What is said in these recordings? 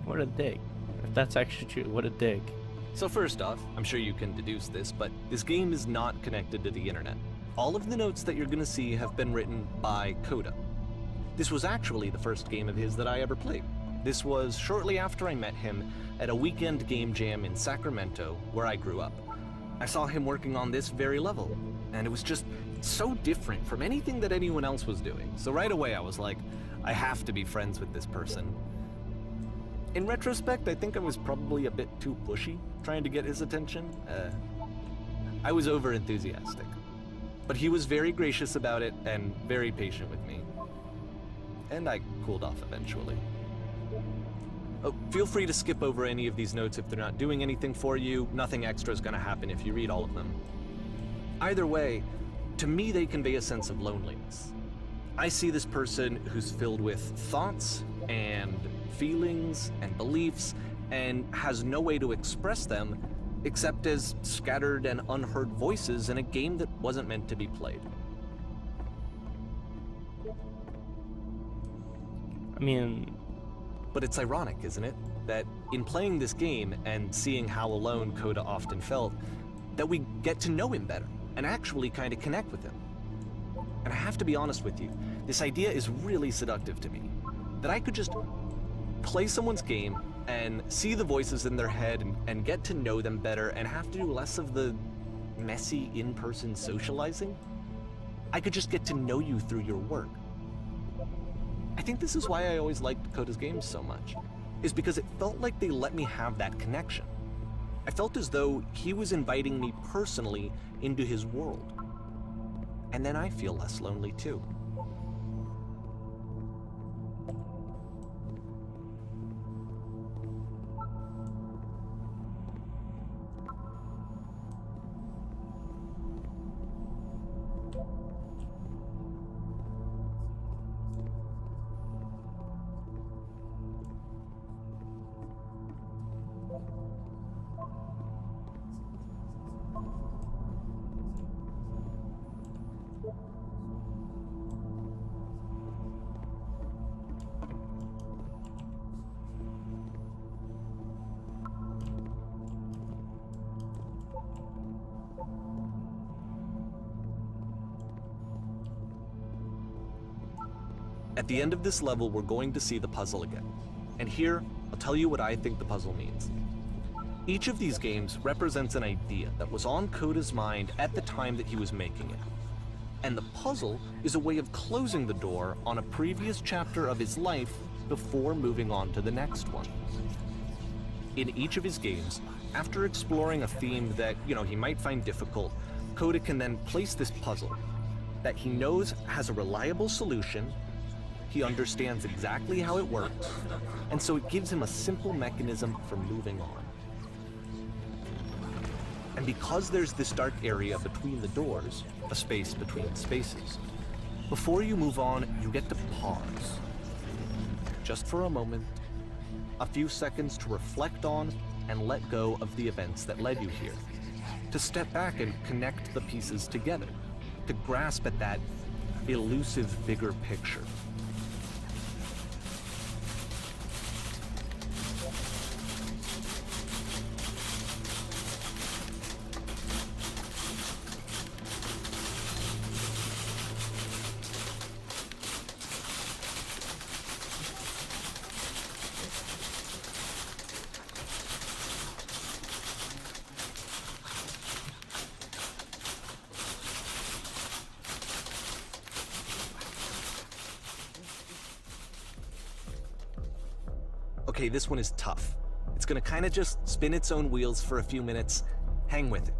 What a dick. If that's actually true, what a dick. So first off, I'm sure you can deduce this, but this game is not connected to the internet. All of the notes that you're gonna see have been written by Coda. This was actually the first game of his that I ever played. This was shortly after I met him at a weekend game jam in Sacramento, where I grew up. I saw him working on this very level, and it was just so different from anything that anyone else was doing. So right away I was like, I have to be friends with this person. In retrospect, I think I was probably a bit too pushy trying to get his attention. I was over-enthusiastic. But he was very gracious about it and very patient with me. And I cooled off eventually. Oh, feel free to skip over any of these notes if they're not doing anything for you. Nothing extra is going to happen if you read all of them. Either way, to me they convey a sense of loneliness. I see this person who's filled with thoughts and feelings and beliefs and has no way to express them except as scattered and unheard voices in a game that wasn't meant to be played. I mean... But it's ironic, isn't it? That in playing this game and seeing how alone Coda often felt, that we get to know him better and actually kind of connect with him. And I have to be honest with you, this idea is really seductive to me. That I could just play someone's game and see the voices in their head and get to know them better and have to do less of the messy in-person socializing. I could just get to know you through your work. I think this is why I always liked Coda's games so much, is because it felt like they let me have that connection. I felt as though he was inviting me personally into his world. And then I feel less lonely too. At the end of this level, we're going to see the puzzle again. And here, I'll tell you what I think the puzzle means. Each of these games represents an idea that was on Coda's mind at the time that he was making it. And the puzzle is a way of closing the door on a previous chapter of his life before moving on to the next one. In each of his games, after exploring a theme that, he might find difficult, Coda can then place this puzzle that he knows has a reliable solution. He understands exactly how it works, and so it gives him a simple mechanism for moving on. And because there's this dark area between the doors, a space between spaces, before you move on, you get to pause. Just for a moment, a few seconds to reflect on and let go of the events that led you here, to step back and connect the pieces together, to grasp at that elusive bigger picture. Okay, this one is tough. It's gonna kind of just spin its own wheels for a few minutes. Hang with it.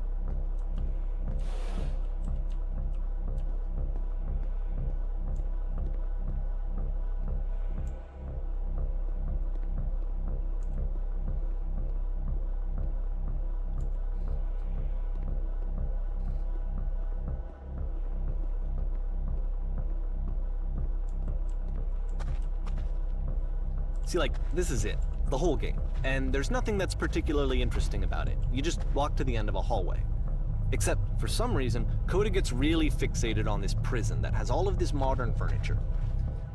See, this is it, the whole game, and there's nothing that's particularly interesting about it. You just walk to the end of a hallway. Except, for some reason, Coda gets really fixated on this prison that has all of this modern furniture.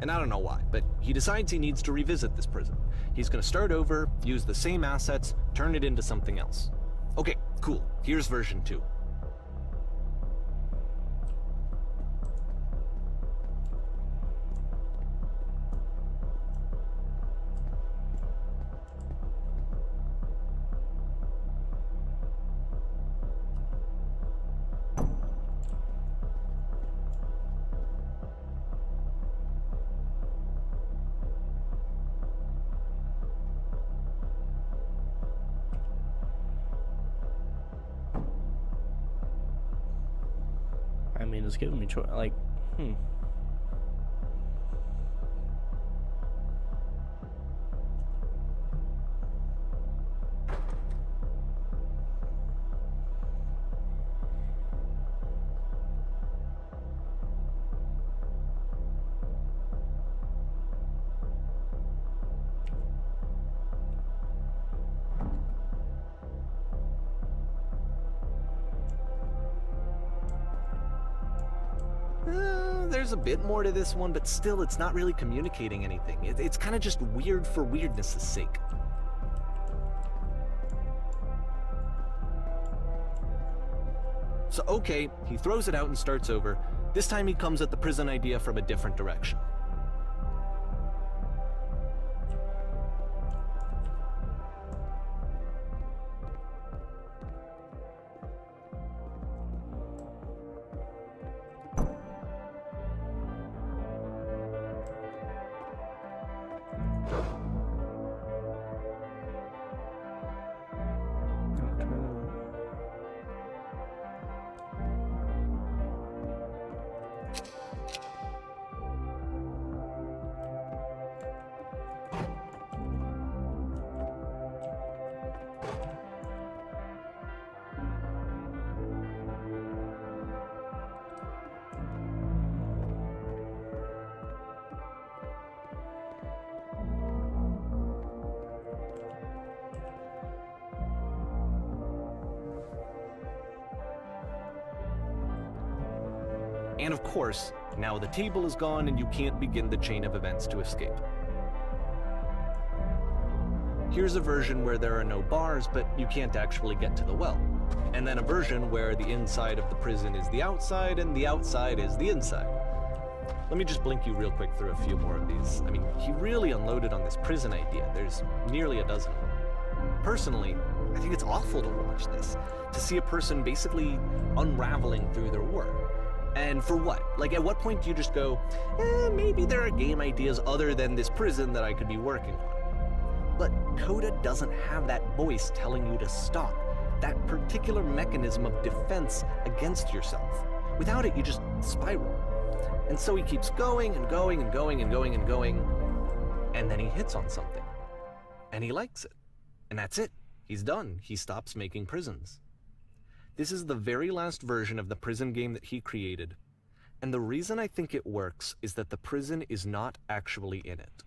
And I don't know why, but he decides he needs to revisit this prison. he's gonna start over, use the same assets, turn it into something else. Okay, cool. Here's version 2. I mean, it's giving me choice. Like, There's a bit more to this one, but still, it's not really communicating anything. It's kind of just weird for weirdness' sake. So, okay, he throws it out and starts over. This time he comes at the prison idea from a different direction. And of course, now the table is gone and you can't begin the chain of events to escape. Here's a version where there are no bars, but you can't actually get to the well. And then a version where the inside of the prison is the outside and the outside is the inside. Let me just blink you real quick through a few more of these. I mean, he really unloaded on this prison idea. There's nearly a dozen. Personally, I think it's awful to watch this, to see a person basically unraveling through their work. And for what? Like, at what point do you just go, maybe there are game ideas other than this prison that I could be working on? But Coda doesn't have that voice telling you to stop, that particular mechanism of defense against yourself. Without it, you just spiral. And so he keeps going and going and going and going and going, and then he hits on something. And he likes it. And that's it. He's done. He stops making prisons. This is the very last version of the prison game that he created, and the reason I think it works is that the prison is not actually in it.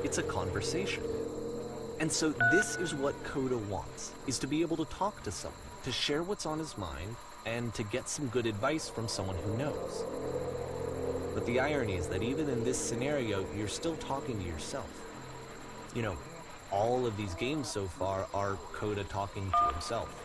It's a conversation. And so this is what Coda wants, is to be able to talk to someone, to share what's on his mind, and to get some good advice from someone who knows. But the irony is that even in this scenario, you're still talking to yourself. You know, all of these games so far are Coda talking to himself.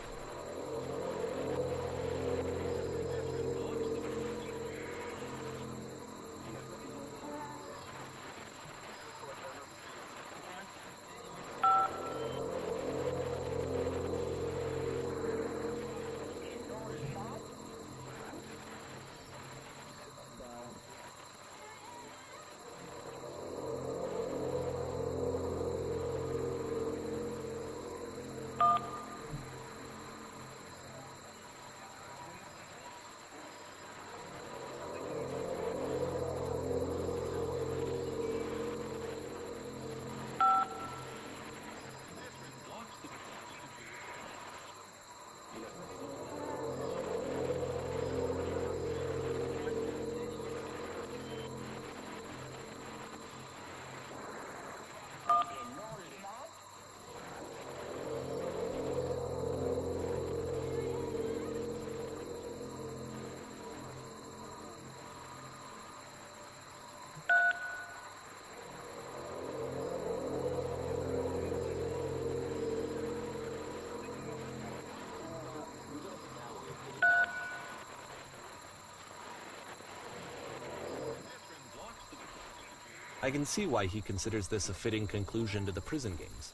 I can see why he considers this a fitting conclusion to the prison games.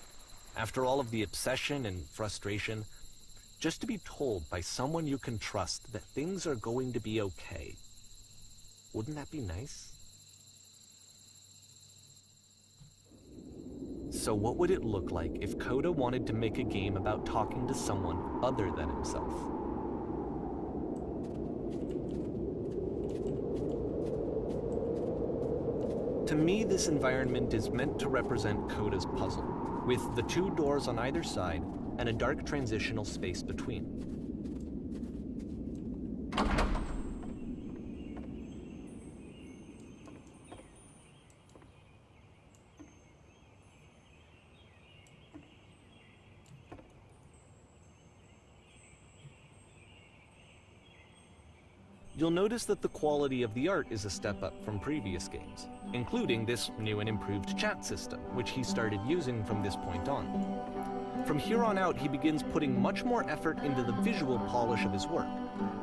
After all of the obsession and frustration, just to be told by someone you can trust that things are going to be okay. Wouldn't that be nice? So what would it look like if Coda wanted to make a game about talking to someone other than himself? To me, this environment is meant to represent Coda's puzzle, with the two doors on either side and a dark transitional space between. You'll notice that the quality of the art is a step up from previous games, including this new and improved chat system, which he started using from this point on. From here on out, he begins putting much more effort into the visual polish of his work,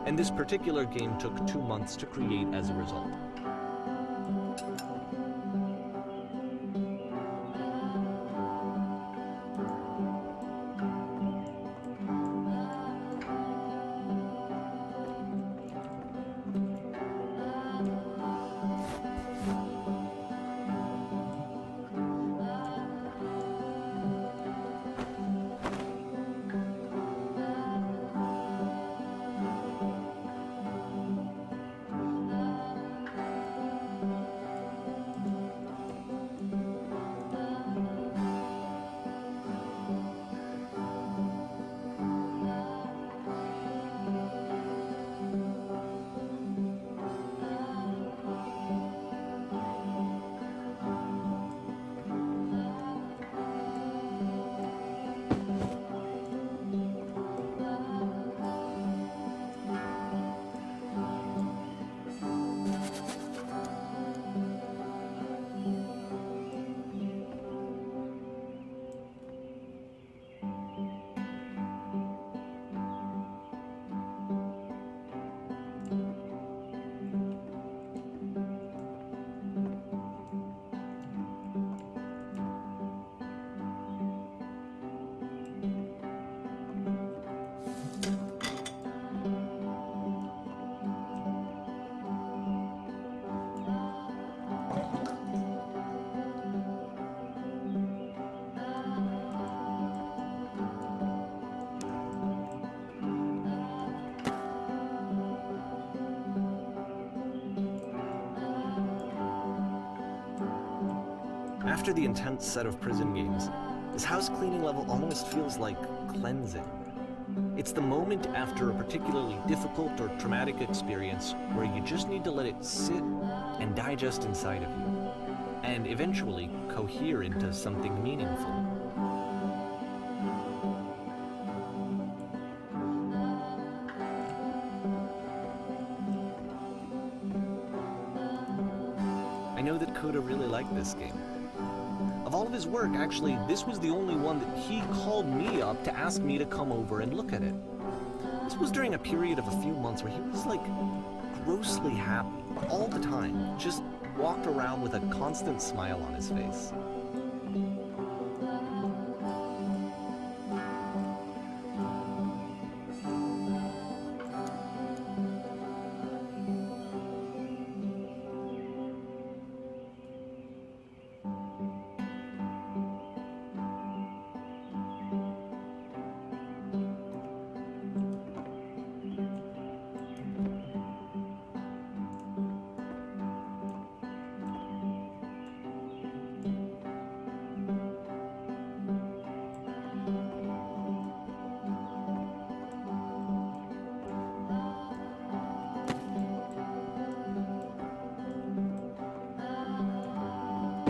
and this particular game took 2 months to create as a result. After the intense set of prison games, this house cleaning level almost feels like cleansing. It's the moment after a particularly difficult or traumatic experience where you just need to let it sit and digest inside of you, and eventually cohere into something meaningful. I know that Coda really liked this game. Of all of his work, actually, this was the only one that he called me up to ask me to come over and look at it. This was during a period of a few months where he was like grossly happy all the time, just walked around with a constant smile on his face.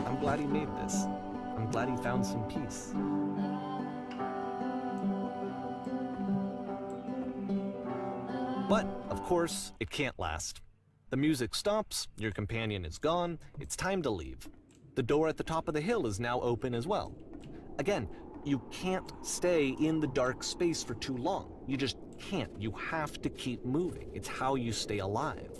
I'm glad he made this. I'm glad he found some peace. But, of course, it can't last. The music stops, your companion is gone, it's time to leave. The door at the top of the hill is now open as well. Again, you can't stay in the dark space for too long. You just can't. You have to keep moving. It's how you stay alive.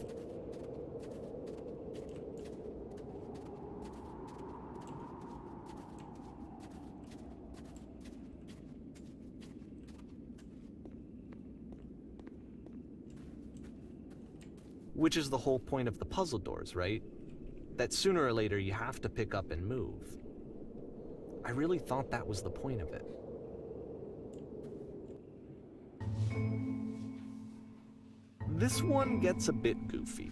Which is the whole point of the puzzle doors, right? That sooner or later you have to pick up and move. I really thought that was the point of it. This one gets a bit goofy.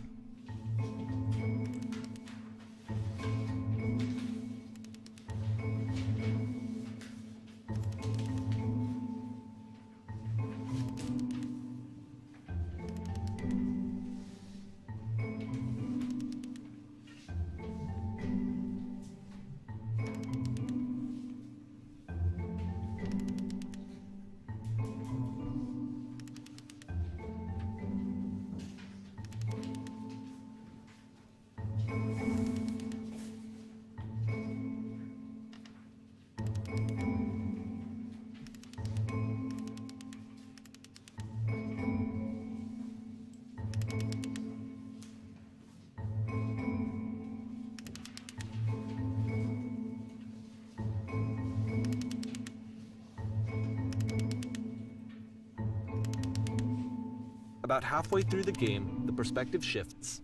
About halfway through the game, the perspective shifts.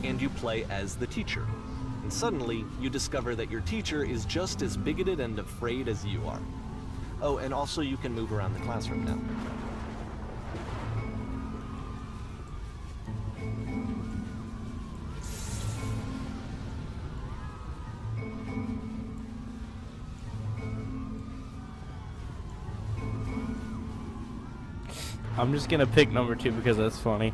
And you play as the teacher. And suddenly, you discover that your teacher is just as bigoted and afraid as you are. Oh, and also you can move around the classroom now. I'm just gonna pick number 2 because that's funny.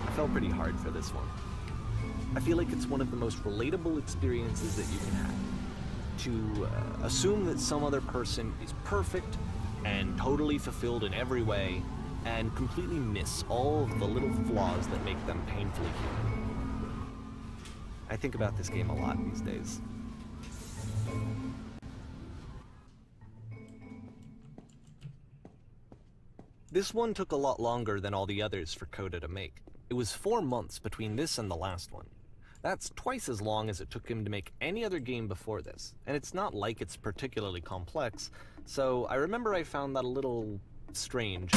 I fell pretty hard for this one. I feel like it's one of the most relatable experiences that you can have. To assume that some other person is perfect and totally fulfilled in every way, and completely miss all of the little flaws that make them painfully human. I think about this game a lot these days. This one took a lot longer than all the others for Coda to make. It was 4 months between this and the last one. That's twice as long as it took him to make any other game before this, and it's not like it's particularly complex, so I remember I found that a little strange.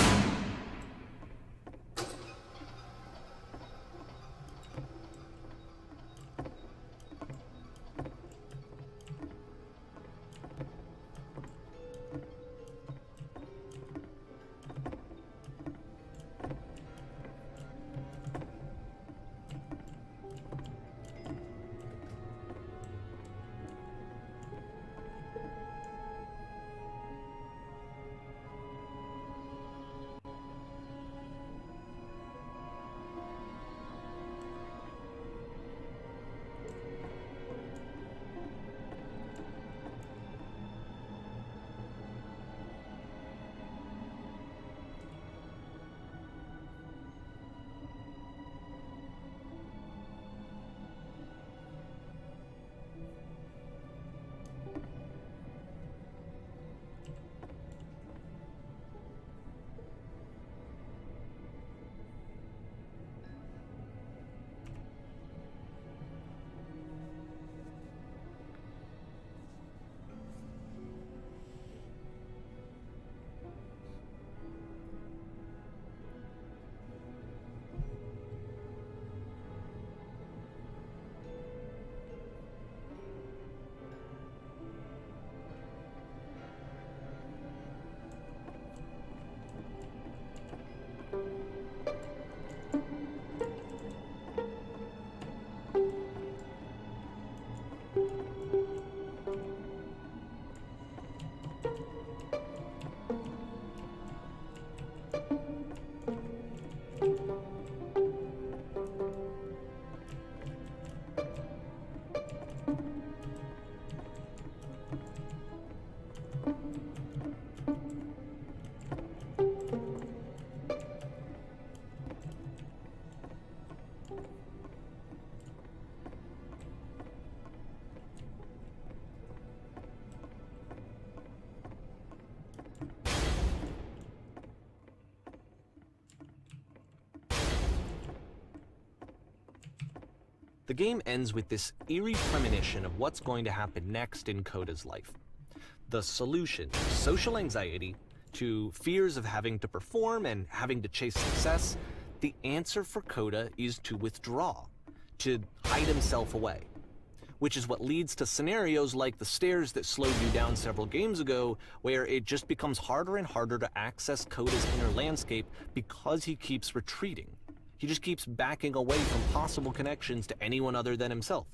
The game ends with this eerie premonition of what's going to happen next in Coda's life. The solution to social anxiety, to fears of having to perform and having to chase success, the answer for Coda is to withdraw, to hide himself away. Which is what leads to scenarios like the stairs that slowed you down several games ago, where it just becomes harder and harder to access Coda's inner landscape because he keeps retreating. He just keeps backing away from possible connections to anyone other than himself.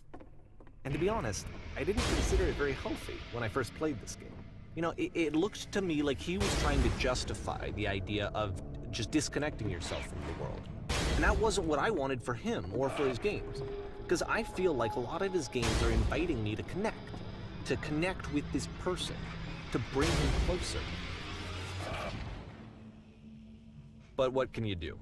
And to be honest, I didn't consider it very healthy when I first played this game. You know, it looked to me like he was trying to justify the idea of just disconnecting yourself from the world. And that wasn't what I wanted for him or for his games. Because I feel like a lot of his games are inviting me to connect with this person, to bring him closer. But what can you do?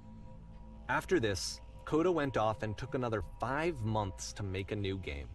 After this, Coda went off and took another 5 months to make a new game.